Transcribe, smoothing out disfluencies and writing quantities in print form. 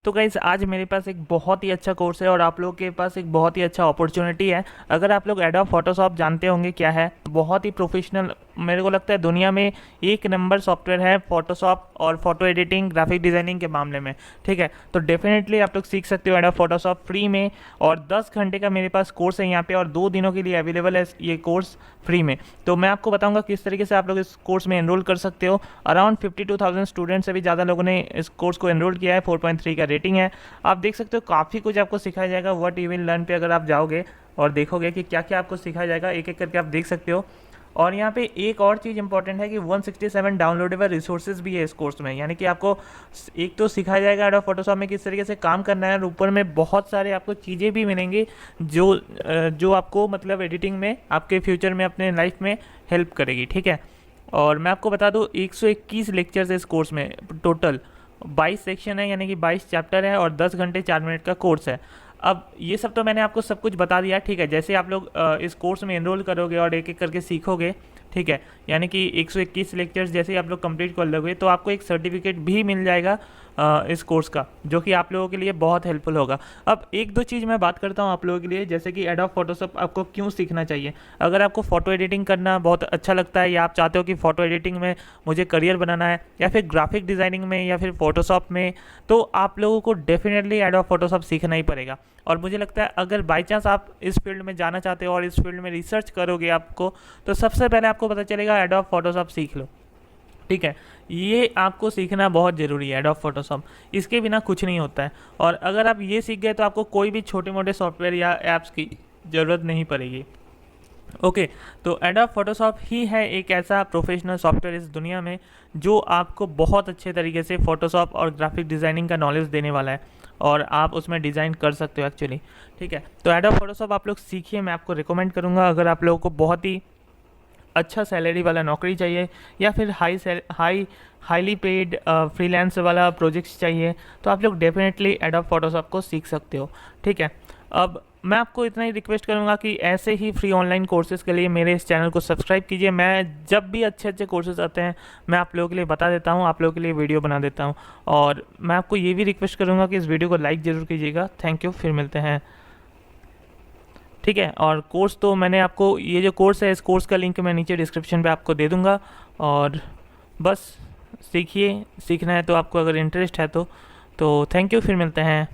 तो गाइस आज मेरे पास एक बहुत ही अच्छा कोर्स है और आप लोगों के पास एक बहुत ही अच्छा अपॉर्चुनिटी है। अगर आप लोग एडोब फोटोशॉप जानते होंगे क्या है, बहुत ही प्रोफेशनल, मेरे को लगता है दुनिया में एक नंबर सॉफ्टवेयर है फोटोशॉप और फोटो एडिटिंग ग्राफिक डिज़ाइनिंग के मामले में। ठीक है, तो डेफिनेटली आप लोग सीख सकते हो एडोब फोटोशॉप फ्री में। और 10 घंटे का मेरे पास कोर्स है यहाँ पे और 2 दिनों के लिए अवेलेबल है ये कोर्स फ्री में। तो मैं आपको बताऊंगा किस तरीके से आप लोग इस कोर्स में एनरोल कर सकते हो। अराउंड 52,000 स्टूडेंट से भी ज़्यादा लोगों ने इस कोर्स को एनरोल किया है। 4.3 का रेटिंग है। आप देख सकते हो काफ़ी कुछ आपको सिखाया जाएगा। व्हाट यू विल लर्न पे अगर आप जाओगे और देखोगे कि क्या क्या आपको सिखाया जाएगा, एक एक करके आप देख सकते हो। और यहाँ पे एक और चीज़ इंपॉर्टेंट है कि 167 डाउनलोडेबल रिसोर्सेज भी है इस कोर्स में। यानी कि आपको एक तो सिखाया जाएगा एडोब फोटोशॉप में किस तरीके से काम करना है और ऊपर में बहुत सारे आपको चीज़ें भी मिलेंगी जो आपको मतलब एडिटिंग में आपके फ्यूचर में अपने लाइफ में हेल्प करेगी। ठीक है, और मैं आपको बता दूं 121 लेक्चर्स है इस कोर्स में। टोटल 22 सेक्शन है, यानी कि 22 चैप्टर है और 10 घंटे 4 मिनट का कोर्स है। अब ये सब तो मैंने आपको सब कुछ बता दिया। ठीक है, जैसे आप लोग इस कोर्स में एनरोल करोगे और एक एक करके सीखोगे, ठीक है, यानी कि 121 लेक्चर्स जैसे ही आप लोग कंप्लीट कर लोगे तो आपको एक सर्टिफिकेट भी मिल जाएगा इस कोर्स का, जो कि आप लोगों के लिए बहुत हेल्पफुल होगा। अब एक दो चीज़ मैं बात करता हूँ आप लोगों के लिए, जैसे कि एडोब फोटोशॉप आपको क्यों सीखना चाहिए। अगर आपको फ़ोटो एडिटिंग करना बहुत अच्छा लगता है या आप चाहते हो कि फ़ोटो एडिटिंग में मुझे करियर बनाना है, या फिर ग्राफिक डिज़ाइनिंग में, या फिर फोटोशॉप में, तो आप लोगों को डेफिनेटली एडोब फोटोशॉप सीखना ही पड़ेगा। और मुझे लगता है अगर बाई चांस आप इस फील्ड में जाना चाहते हो और इस फील्ड में रिसर्च करोगे आपको, तो सबसे पहले आपको पता चलेगा एडोब फोटोशॉप सीख लो। ठीक है, ये आपको सीखना बहुत ज़रूरी है एडोब फोटोशॉप, इसके बिना कुछ नहीं होता है। और अगर आप ये सीख गए तो आपको कोई भी छोटे मोटे सॉफ्टवेयर या ऐप्स की ज़रूरत नहीं पड़ेगी। ओके, तो एडोब फोटोशॉप ही है एक ऐसा प्रोफेशनल सॉफ्टवेयर इस दुनिया में जो आपको बहुत अच्छे तरीके से फोटोशॉप और ग्राफिक डिज़ाइनिंग का नॉलेज देने वाला है और आप उसमें डिज़ाइन कर सकते हो एक्चुअली। ठीक है, तो एडोब फोटोशॉप आप लोग सीखिए, मैं आपको रिकमेंड करूँगा। अगर आप लोगों को बहुत ही अच्छा सैलरी वाला नौकरी चाहिए या फिर हाईली पेड फ्रीलांस वाला प्रोजेक्ट्स चाहिए, तो आप लोग डेफिनेटली एडोब फोटोशॉप को सीख सकते हो। ठीक है, अब मैं आपको इतना ही रिक्वेस्ट करूंगा कि ऐसे ही फ्री ऑनलाइन कोर्सेज़ के लिए मेरे इस चैनल को सब्सक्राइब कीजिए। मैं जब भी अच्छे अच्छे कोर्सेज़ आते हैं मैं आप लोगों के लिए बता देता हूं, आप लोगों के लिए वीडियो बना देता हूं। और मैं आपको ये भी रिक्वेस्ट करूंगा कि इस वीडियो को लाइक ज़रूर कीजिएगा। थैंक यू, फिर मिलते हैं। ठीक है, और कोर्स तो मैंने आपको, ये जो कोर्स है इस कोर्स का लिंक मैं नीचे डिस्क्रिप्शन पे आपको दे दूँगा। और बस सीखिए, सीखना है तो आपको, अगर इंटरेस्ट है तो थैंक यू, फिर मिलते हैं।